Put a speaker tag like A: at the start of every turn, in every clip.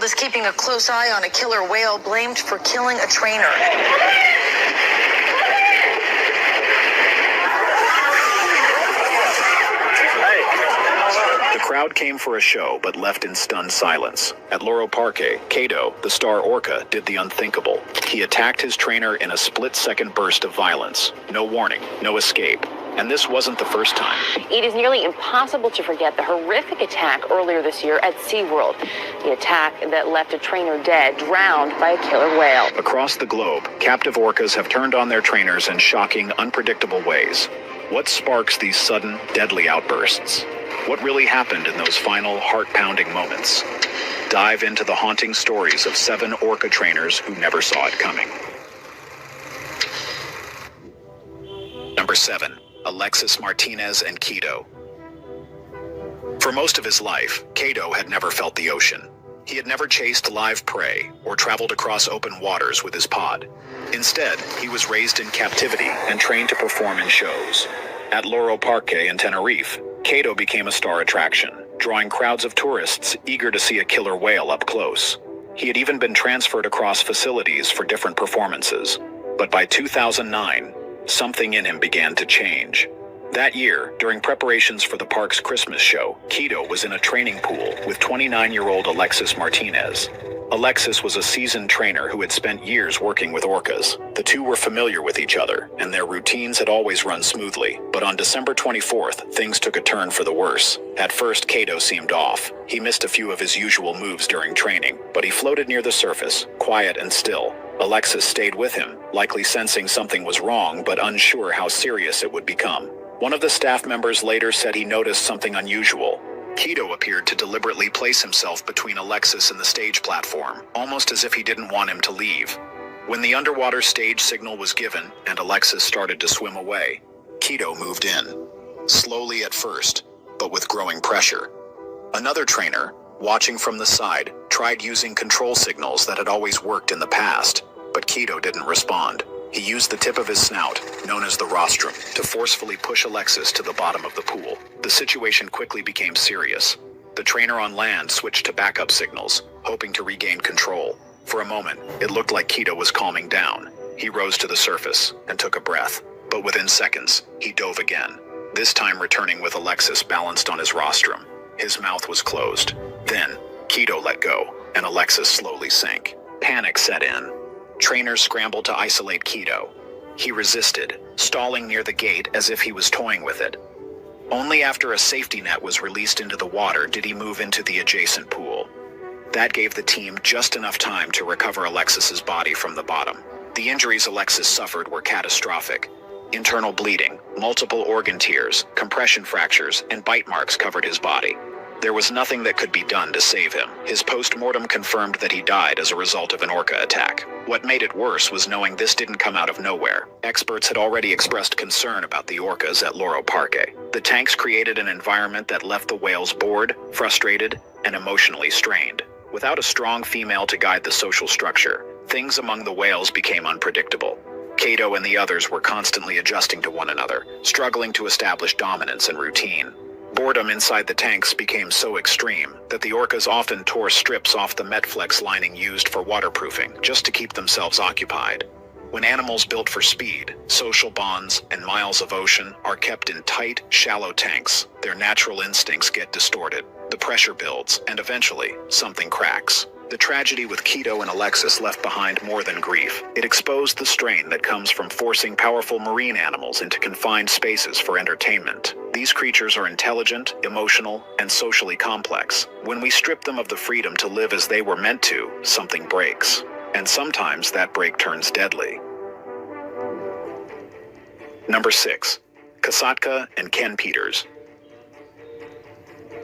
A: is keeping a close eye on a killer whale blamed for killing a trainer.
B: The crowd came for a show, but left in stunned silence. At Loro Parque, Kato, the star orca, did the unthinkable. He attacked his trainer in a split-second burst of violence. No warning, no escape. And this wasn't the first time.
C: It is nearly impossible to forget the horrific attack earlier this year at SeaWorld. The attack that left a trainer dead, drowned by a killer whale.
B: Across the globe, captive orcas have turned on their trainers in shocking, unpredictable ways. What sparks these sudden, deadly outbursts? What really happened in those final, heart-pounding moments? Dive into the haunting stories of 7 orca trainers who never saw it coming. Number 7. Alexis Martinez and Kato. For most of his life, Kato had never felt the ocean. He had never chased live prey or traveled across open waters with his pod. Instead, he was raised in captivity and trained to perform in shows. At Loro Parque in Tenerife, Kato became a star attraction, drawing crowds of tourists eager to see a killer whale up close. He had even been transferred across facilities for different performances. But by 2009, something in him began to change. That year, during preparations for the park's Christmas show, Kato was in a training pool with 29-year-old Alexis Martinez. Alexis was a seasoned trainer who had spent years working with orcas. The two were familiar with each other, and their routines had always run smoothly. But on December 24th, things took a turn for the worse. At first, Kato seemed off. He missed a few of his usual moves during training, but he floated near the surface, quiet and still. Alexis stayed with him, likely sensing something was wrong, but unsure how serious it would become. One of the staff members later said he noticed something unusual. Kato appeared to deliberately place himself between Alexis and the stage platform, almost as if he didn't want him to leave. When the underwater stage signal was given and Alexis started to swim away, Kato moved in. Slowly at first, but with growing pressure. Another trainer, watching from the side, tried using control signals that had always worked in the past, but Kato didn't respond. He used the tip of his snout, known as the rostrum, to forcefully push Alexis to the bottom of the pool. The situation quickly became serious. The trainer on land switched to backup signals, hoping to regain control. For a moment, it looked like Kato was calming down. He rose to the surface and took a breath, but within seconds, he dove again, this time returning with Alexis balanced on his rostrum. His mouth was closed. Then, Kato let go, and Alexis slowly sank. Panic set in. Trainers scrambled to isolate Kato. He resisted, stalling near the gate as if he was toying with it. Only after a safety net was released into the water did he move into the adjacent pool. That gave the team just enough time to recover Alexis's body from the bottom. The injuries Alexis suffered were catastrophic. Internal bleeding, multiple organ tears, compression fractures, and bite marks covered his body. There was nothing that could be done to save him. His post-mortem confirmed that he died as a result of an orca attack. What made it worse was knowing this didn't come out of nowhere. Experts had already expressed concern about the orcas at Loro Parque. The tanks created an environment that left the whales bored, frustrated, and emotionally strained. Without a strong female to guide the social structure, things among the whales became unpredictable. Kato and the others were constantly adjusting to one another, struggling to establish dominance and routine. Boredom inside the tanks became so extreme that the orcas often tore strips off the Metflex lining used for waterproofing just to keep themselves occupied. When animals built for speed, social bonds, and miles of ocean are kept in tight, shallow tanks, their natural instincts get distorted. The pressure builds, and eventually, something cracks. The tragedy with Kato and Alexis left behind more than grief. It exposed the strain that comes from forcing powerful marine animals into confined spaces for entertainment. These creatures are intelligent, emotional, and socially complex. When we strip them of the freedom to live as they were meant to, something breaks. And sometimes that break turns deadly. Number 6. Casatka Ken Peters.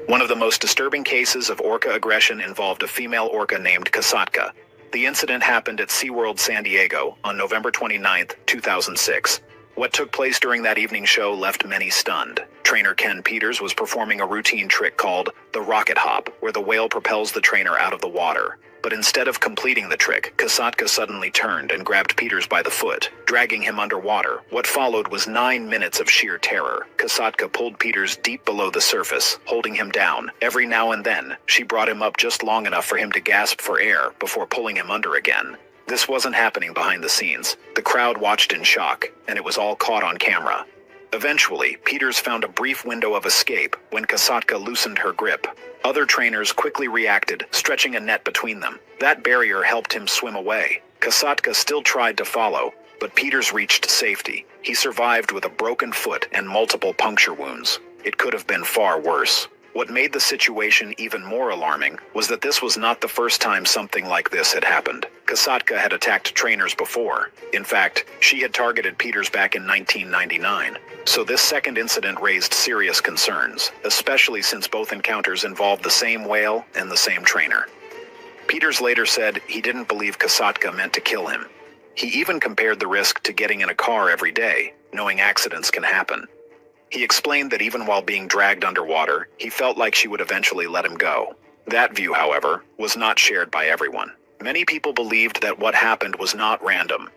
B: One of the most disturbing cases of orca aggression involved a female orca named Casatka. The incident happened at SeaWorld San Diego on November 29, 2006. What took place during that evening show left many stunned. Trainer Ken Peters was performing a routine trick called the rocket hop, where the whale propels the trainer out of the water. But instead of completing the trick, Casatka suddenly turned and grabbed Peters by the foot, dragging him underwater. What followed was 9 minutes of sheer terror. Casatka pulled Peters deep below the surface, holding him down. Every now and then, she brought him up just long enough for him to gasp for air before pulling him under again. This wasn't happening behind the scenes. The crowd watched in shock, and it was all caught on camera. Eventually, Peters found a brief window of escape when Casatka loosened her grip. Other trainers quickly reacted, stretching a net between them. That barrier helped him swim away. Casatka still tried to follow, but Peters reached safety. He survived with a broken foot and multiple puncture wounds. It could have been far worse. What made the situation even more alarming was that this was not the first time something like this had happened. Casatka had attacked trainers before. In fact, she had targeted Peters back in 1999. So this second incident raised serious concerns, especially since both encounters involved the same whale and the same trainer. Peters later said he didn't believe Casatka meant to kill him. He even compared the risk to getting in a car every day, knowing accidents can happen. He explained that even while being dragged underwater, he felt like she would eventually let him go. That view, however, was not shared by everyone. Many people believed that what happened was not random.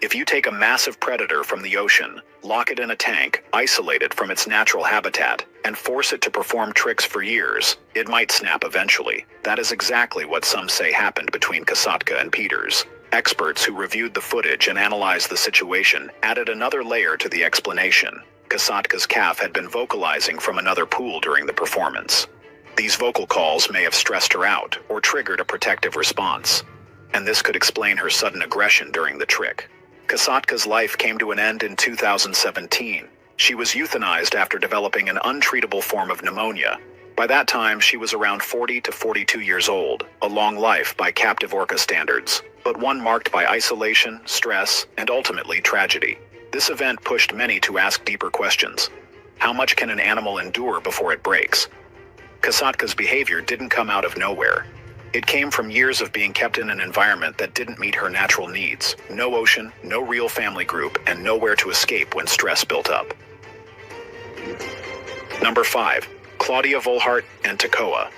B: If you take a massive predator from the ocean, lock it in a tank, isolate it from its natural habitat, and force it to perform tricks for years, it might snap eventually. That is exactly what some say happened between Casatka and Peters. Experts who reviewed the footage and analyzed the situation added another layer to the explanation. Casatka's calf had been vocalizing from another pool during the performance. These vocal calls may have stressed her out or triggered a protective response, and this could explain her sudden aggression during the trick. Casatka's life came to an end in 2017. She was euthanized after developing an untreatable form of pneumonia. By that time, she was around 40 to 42 years old, a long life by captive orca standards, but one marked by isolation, stress, and ultimately tragedy. This event pushed many to ask deeper questions. How much can an animal endure before it breaks? Casatka's behavior didn't come out of nowhere. It came from years of being kept in an environment that didn't meet her natural needs. No ocean, no real family group, and nowhere to escape when stress built up. Number 5. Claudia Volhart and Takcoa.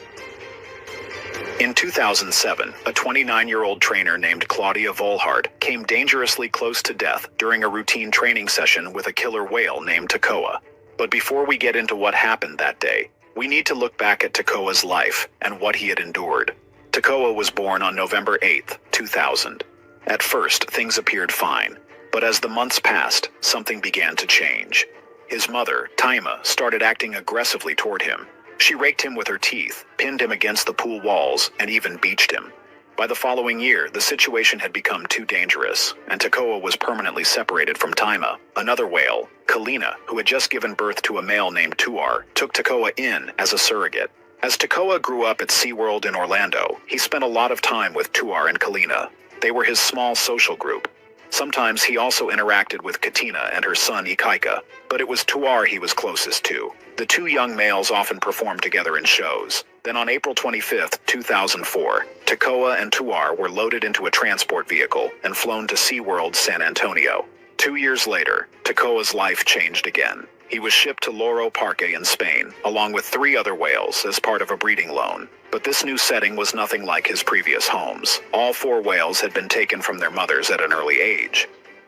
B: In 2007, a 29-year-old trainer named Claudia Volhart came dangerously close to death during a routine training session with a killer whale named Takcoa. But before we get into what happened that day, we need to look back at Takcoa's life and what he had endured. Takcoa was born on November 8, 2000. At first, things appeared fine, but as the months passed, something began to change. His mother, Taima, started acting aggressively toward him. She raked him with her teeth, pinned him against the pool walls, and even beached him. By the following year, the situation had become too dangerous, and Takcoa was permanently separated from Taima. Another whale, Kalina, who had just given birth to a male named Tuar, took Takcoa in as a surrogate. As Takcoa grew up at SeaWorld in Orlando, he spent a lot of time with Tuar and Kalina. They were his small social group. Sometimes he also interacted with Katina and her son Ikaika, but it was Tuar he was closest to. The two young males often performed together in shows. Then on April 25, 2004, Takcoa and Tuar were loaded into a transport vehicle and flown to SeaWorld San Antonio. 2 years later, Takcoa's life changed again. He was shipped to Loro Parque in Spain, along with 3 other whales as part of a breeding loan. But this new setting was nothing like his previous homes. All 4 whales had been taken from their mothers at an early age.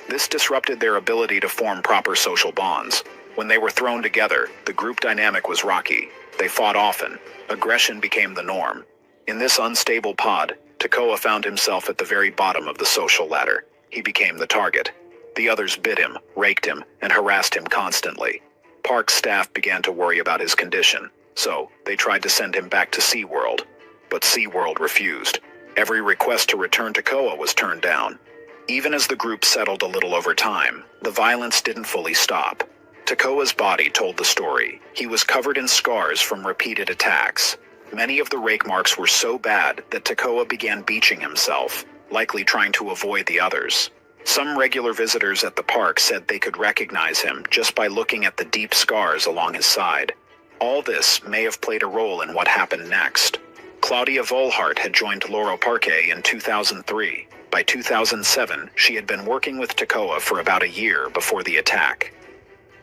B: This disrupted their ability to form proper social bonds. When they were thrown together, the group dynamic was rocky. They fought often. Aggression became the norm. In this unstable pod, Takcoa found himself at the very bottom of the social ladder. He became the target. The others bit him, raked him, and harassed him constantly. Park staff began to worry about his condition, so they tried to send him back to SeaWorld. But SeaWorld refused. Every request to return to Takcoa was turned down. Even as the group settled a little over time, the violence didn't fully stop. Takcoa's body told the story. He was covered in scars from repeated attacks. Many of the rake marks were so bad that Takcoa began beaching himself, likely trying to avoid the others. Some regular visitors at the park said they could recognize him just by looking at the deep scars along his side. All this may have played a role in what happened next. Claudia Volhart had joined Loro Parque in 2003. By 2007, she had been working with Takcoa for about a year before the attack.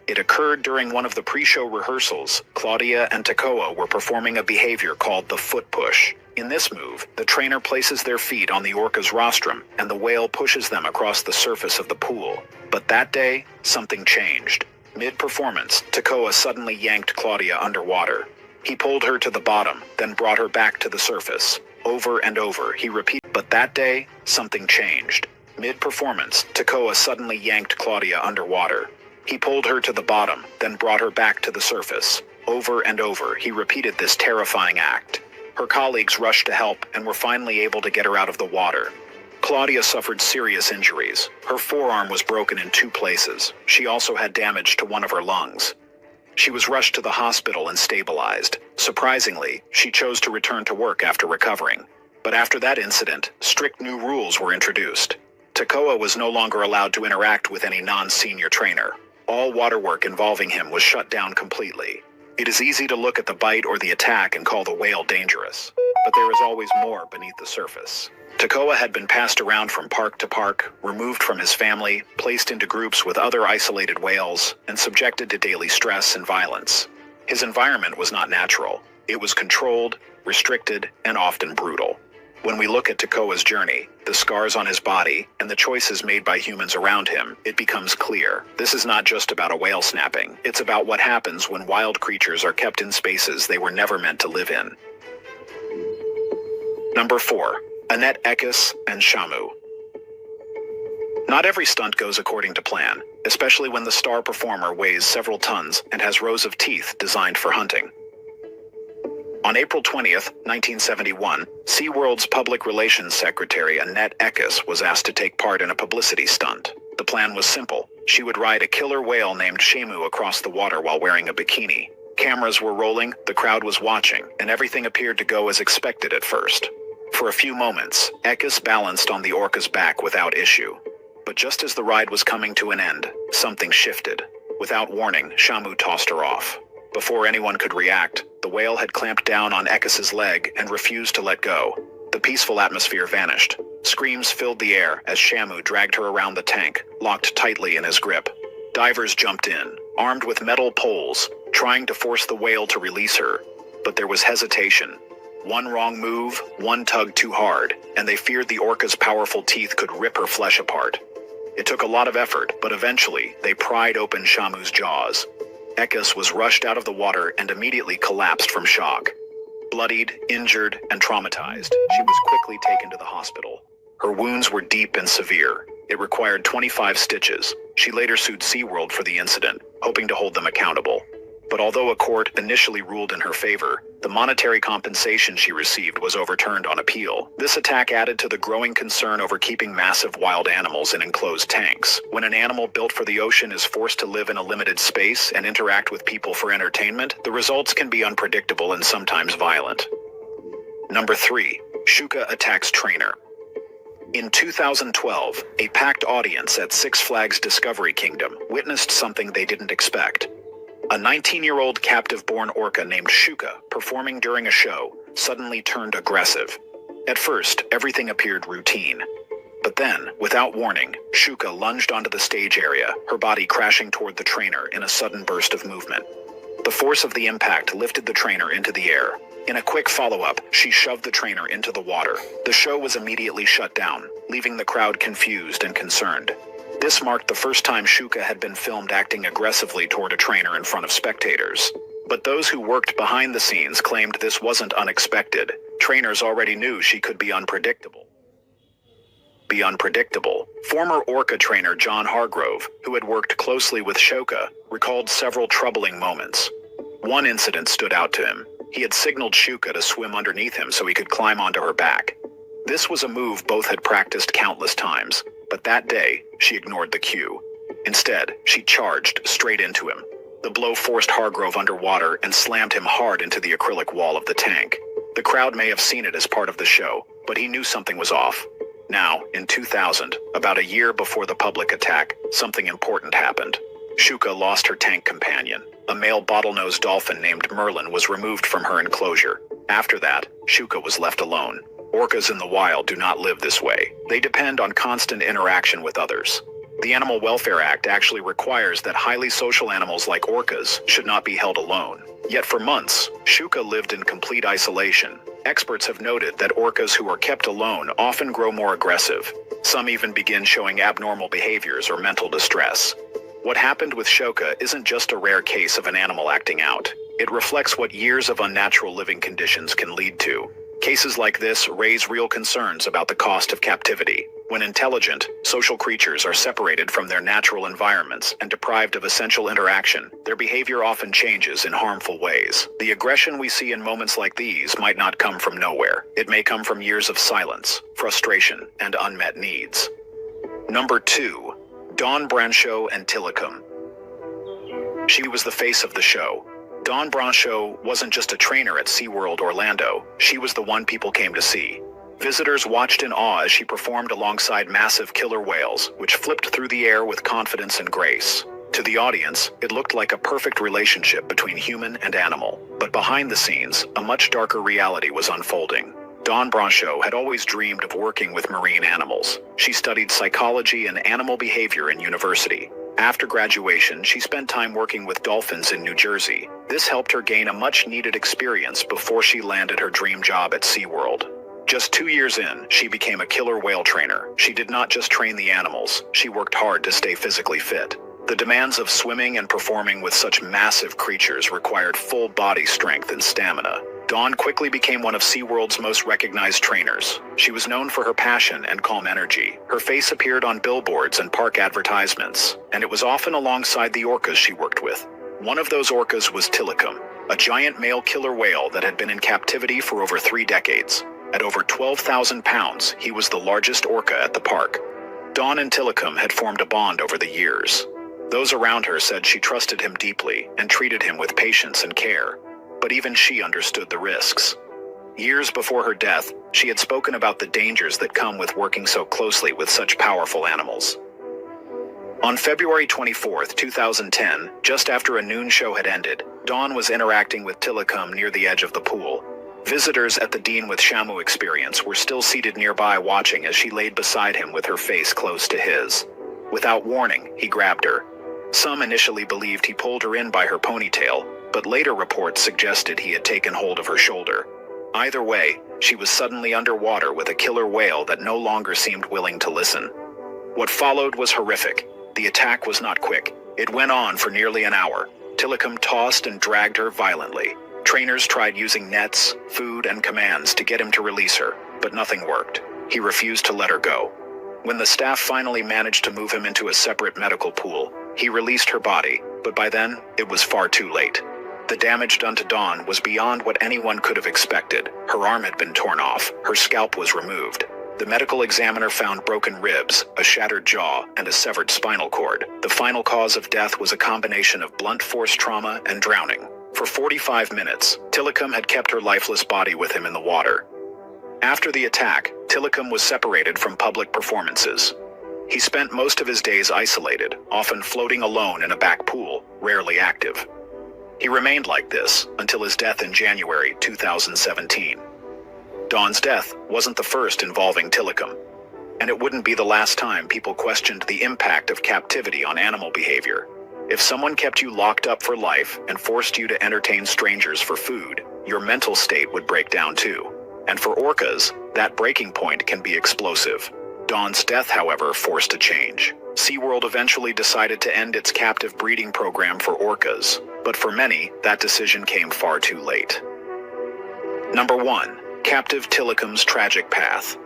B: It occurred during one of the pre-show rehearsals. Claudia and Takcoa were performing a behavior called the foot push. In this move, the trainer places their feet on the orca's rostrum, and the whale pushes them across the surface of the pool. But that day, something changed. Mid-performance, Takcoa suddenly yanked Claudia underwater. He pulled her to the bottom, then brought her back to the surface. Over and over, he repeated. But that day, something changed. Mid-performance, Takcoa suddenly yanked Claudia underwater. He pulled her to the bottom, then brought her back to the surface. Over and over, he repeated this terrifying act. Her colleagues rushed to help and were finally able to get her out of the water. Claudia suffered serious injuries. Her forearm was broken in 2 places. She also had damage to one of her lungs. She was rushed to the hospital and stabilized. Surprisingly, she chose to return to work after recovering. But after that incident, strict new rules were introduced. Takcoa was no longer allowed to interact with any non-senior trainer. All water work involving him was shut down completely. It is easy to look at the bite or the attack and call the whale dangerous, but there is always more beneath the surface. Takcoa had been passed around from park to park, removed from his family, placed into groups with other isolated whales, and subjected to daily stress and violence. His environment was not natural. It was controlled, restricted, and often brutal. When we look at Takcoa's journey, the scars on his body, and the choices made by humans around him, it becomes clear. This is not just about a whale snapping. It's about what happens when wild creatures are kept in spaces they were never meant to live in. Number 4. Annette, Ekis, and Shamu. Not every stunt goes according to plan, especially when the star performer weighs several tons and has rows of teeth designed for hunting. On April 20th, 1971, SeaWorld's public relations secretary Annette Ekis was asked to take part in a publicity stunt. The plan was simple. She would ride a killer whale named Shamu across the water while wearing a bikini. Cameras were rolling, the crowd was watching, and everything appeared to go as expected at first. For a few moments, Ekis balanced on the orca's back without issue. But just as the ride was coming to an end, something shifted. Without warning, Shamu tossed her off. Before anyone could react, the whale had clamped down on Ekis's leg and refused to let go. The peaceful atmosphere vanished. Screams filled the air as Shamu dragged her around the tank, locked tightly in his grip. Divers jumped in, armed with metal poles, trying to force the whale to release her. But there was hesitation. One wrong move, one tug too hard, and they feared the orca's powerful teeth could rip her flesh apart. It took a lot of effort, but eventually, they pried open Shamu's jaws. Ekis was rushed out of the water and immediately collapsed from shock. Bloodied, injured, and traumatized, she was quickly taken to the hospital. Her wounds were deep and severe. It required 25 stitches. She later sued SeaWorld for the incident, hoping to hold them accountable. But although a court initially ruled in her favor, the monetary compensation she received was overturned on appeal. This attack added to the growing concern over keeping massive wild animals in enclosed tanks. When an animal built for the ocean is forced to live in a limited space and interact with people for entertainment, the results can be unpredictable and sometimes violent. Number 3. Shuka attacks trainer. In 2012, a packed audience at Six Flags Discovery Kingdom witnessed something they didn't expect. A 19-year-old captive-born orca named Shuka, performing during a show, suddenly turned aggressive. At first, everything appeared routine. But then, without warning, Shuka lunged onto the stage area, her body crashing toward the trainer in a sudden burst of movement. The force of the impact lifted the trainer into the air. In a quick follow-up, she shoved the trainer into the water. The show was immediately shut down, leaving the crowd confused and concerned. This marked the first time Shuka had been filmed acting aggressively toward a trainer in front of spectators. But those who worked behind the scenes claimed this wasn't unexpected. Trainers already knew she could be unpredictable. Former orca trainer John Hargrove, who had worked closely with Shuka, recalled several troubling moments. One incident stood out to him. He had signaled Shuka to swim underneath him so he could climb onto her back. This was a move both had practiced countless times, but that day, she ignored the cue. Instead, she charged straight into him. The blow forced Hargrove underwater and slammed him hard into the acrylic wall of the tank. The crowd may have seen it as part of the show, but he knew something was off. Now, in 2000, about a year before the public attack, something important happened. Shuka lost her tank companion. A male bottlenose dolphin named Merlin was removed from her enclosure. After that, Shuka was left alone. Orcas in the wild do not live this way. They depend on constant interaction with others. The Animal Welfare Act actually requires that highly social animals like orcas should not be held alone. Yet for months, Shuka lived in complete isolation. Experts have noted that orcas who are kept alone often grow more aggressive. Some even begin showing abnormal behaviors or mental distress. What happened with Shuka isn't just a rare case of an animal acting out. It reflects what years of unnatural living conditions can lead to. Cases like this raise real concerns about the cost of captivity. When intelligent, social creatures are separated from their natural environments and deprived of essential interaction, their behavior often changes in harmful ways. The aggression we see in moments like these might not come from nowhere. It may come from years of silence, frustration, and unmet needs. Number 2. Dawn Brancho and Tikums. She was the face of the show. Dawn Brancho wasn't just a trainer at SeaWorld Orlando, she was the one people came to see. Visitors watched in awe as she performed alongside massive killer whales, which flipped through the air with confidence and grace. To the audience, it looked like a perfect relationship between human and animal. But behind the scenes, a much darker reality was unfolding. Dawn Brancho had always dreamed of working with marine animals. She studied psychology and animal behavior in university. After graduation, she spent time working with dolphins in New Jersey. This helped her gain a much-needed experience before she landed her dream job at SeaWorld. Just 2 years in, she became a killer whale trainer. She did not just train the animals, she worked hard to stay physically fit. The demands of swimming and performing with such massive creatures required full body strength and stamina. Dawn quickly became one of SeaWorld's most recognized trainers. She was known for her passion and calm energy. Her face appeared on billboards and park advertisements, and it was often alongside the orcas she worked with. One of those orcas was Tikums, a giant male killer whale that had been in captivity for over 3 decades. At over 12,000 pounds, he was the largest orca at the park. Dawn and Tikums had formed a bond over the years. Those around her said she trusted him deeply and treated him with patience and care. But even she understood the risks. Years before her death, she had spoken about the dangers that come with working so closely with such powerful animals. On February 24, 2010, just after a noon show had ended, Dawn was interacting with Tikums near the edge of the pool. Visitors at the Dean with Shamu experience were still seated nearby watching as she laid beside him with her face close to his. Without warning, he grabbed her. Some initially believed he pulled her in by her ponytail, but later reports suggested he had taken hold of her shoulder. Either way, she was suddenly underwater with a killer whale that no longer seemed willing to listen. What followed was horrific. The attack was not quick. It went on for nearly an hour. Tikums tossed and dragged her violently. Trainers tried using nets, food, and commands to get him to release her, but nothing worked. He refused to let her go. When the staff finally managed to move him into a separate medical pool, he released her body, but by then, it was far too late. The damage done to Dawn was beyond what anyone could have expected. Her arm had been torn off, her scalp was removed. The medical examiner found broken ribs, a shattered jaw, and a severed spinal cord. The final cause of death was a combination of blunt force trauma and drowning. For 45 minutes, Tikums had kept her lifeless body with him in the water. After the attack, Tikums was separated from public performances. He spent most of his days isolated, often floating alone in a back pool, rarely active. He remained like this until his death in January 2017. Dawn's death wasn't the first involving Tikums, and it wouldn't be the last time people questioned the impact of captivity on animal behavior. If someone kept you locked up for life and forced you to entertain strangers for food, your mental state would break down too. And for orcas, that breaking point can be explosive. Dawn's death, however, forced a change. SeaWorld eventually decided to end its captive breeding program for orcas, but for many, that decision came far too late. Number 1. Captive Tikums' tragic path.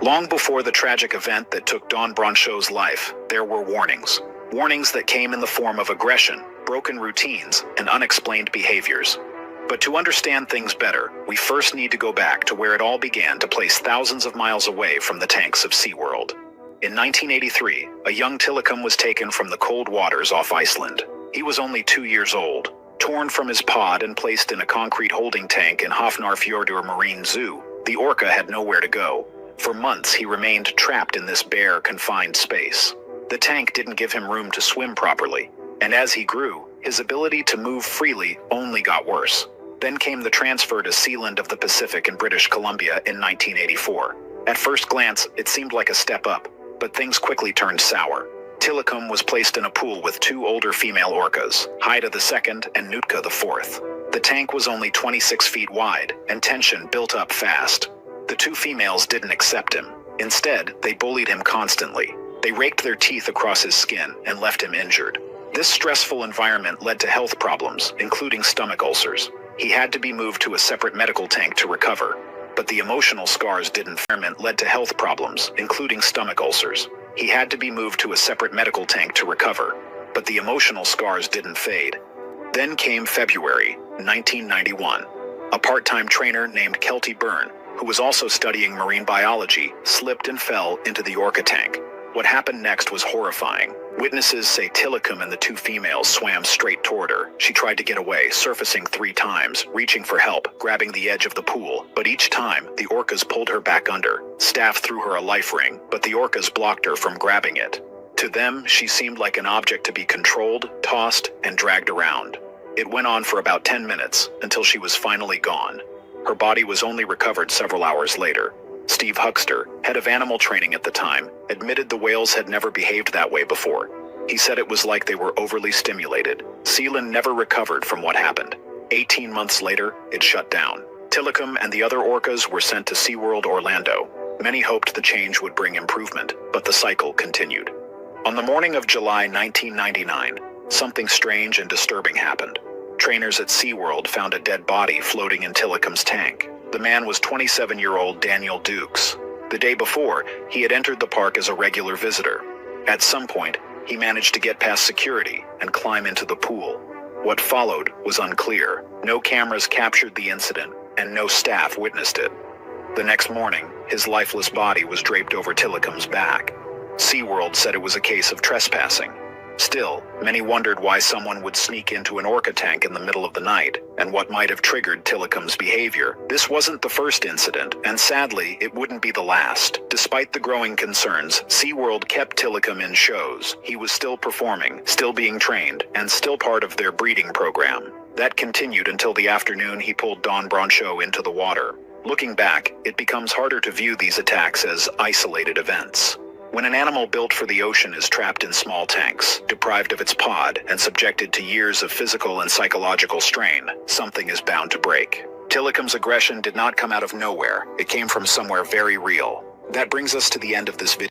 B: Long before the tragic event that took Dawn Brancho's life, there were warnings. Warnings that came in the form of aggression, broken routines, and unexplained behaviors. But to understand things better, we first need to go back to where it all began to place thousands of miles away from the tanks of SeaWorld. In 1983, a young Tikums was taken from the cold waters off Iceland. He was only 2 years old. Torn from his pod and placed in a concrete holding tank in Hafnarfjordur Marine Zoo, the orca had nowhere to go. For months, he remained trapped in this bare, confined space. The tank didn't give him room to swim properly, and as he grew, his ability to move freely only got worse. Then came the transfer to Sealand of the Pacific in British Columbia in 1984. At first glance, it seemed like a step up, but things quickly turned sour. Tilikum was placed in a pool with two older female orcas, Haida II and Nootka IV. The tank was only 26 feet wide, and tension built up fast. The two females didn't accept him. Instead, they bullied him constantly. They raked their teeth across his skin and left him injured. This stressful environment led to health problems, including stomach ulcers. He had to be moved to a separate medical tank to recover. But the emotional scars didn't. Environment led to health problems, including stomach ulcers. He had to be moved to a separate medical tank to recover. But the emotional scars didn't fade. Then came February 1991. A part-time trainer named Kelty Byrne, who was also studying marine biology, slipped and fell into the orca tank. What happened next was horrifying. Witnesses say Tilikum and the two females swam straight toward her. She tried to get away, surfacing 3 times, reaching for help, grabbing the edge of the pool. But each time, the orcas pulled her back under. Staff threw her a life ring, but the orcas blocked her from grabbing it. To them, she seemed like an object to be controlled, tossed, and dragged around. It went on for about 10 minutes, until she was finally gone. Her body was only recovered several hours later. Steve Huxter, head of animal training at the time, admitted the whales had never behaved that way before. He said it was like they were overly stimulated. Sealand never recovered from what happened. 18 months later, it shut down. Tilikum and the other orcas were sent to SeaWorld Orlando. Many hoped the change would bring improvement, but the cycle continued. On the morning of July 1999, something strange and disturbing happened. Trainers at SeaWorld found a dead body floating in Tilikum's tank. The man was 27-year-old Daniel Dukes. The day before, he had entered the park as a regular visitor. At some point, he managed to get past security and climb into the pool. What followed was unclear. No cameras captured the incident, and no staff witnessed it. The next morning, his lifeless body was draped over Tilikum's back. SeaWorld said it was a case of trespassing. Still, many wondered why someone would sneak into an orca tank in the middle of the night, and what might have triggered Tilikum's behavior. This wasn't the first incident, and sadly, it wouldn't be the last. Despite the growing concerns, SeaWorld kept Tilikum in shows. He was still performing, still being trained, and still part of their breeding program. That continued until the afternoon he pulled Don Brancho into the water. Looking back, it becomes harder to view these attacks as isolated events. When an animal built for the ocean is trapped in small tanks, deprived of its pod, and subjected to years of physical and psychological strain, something is bound to break. Tilikum's aggression did not come out of nowhere. It came from somewhere very real. That brings us to the end of this video.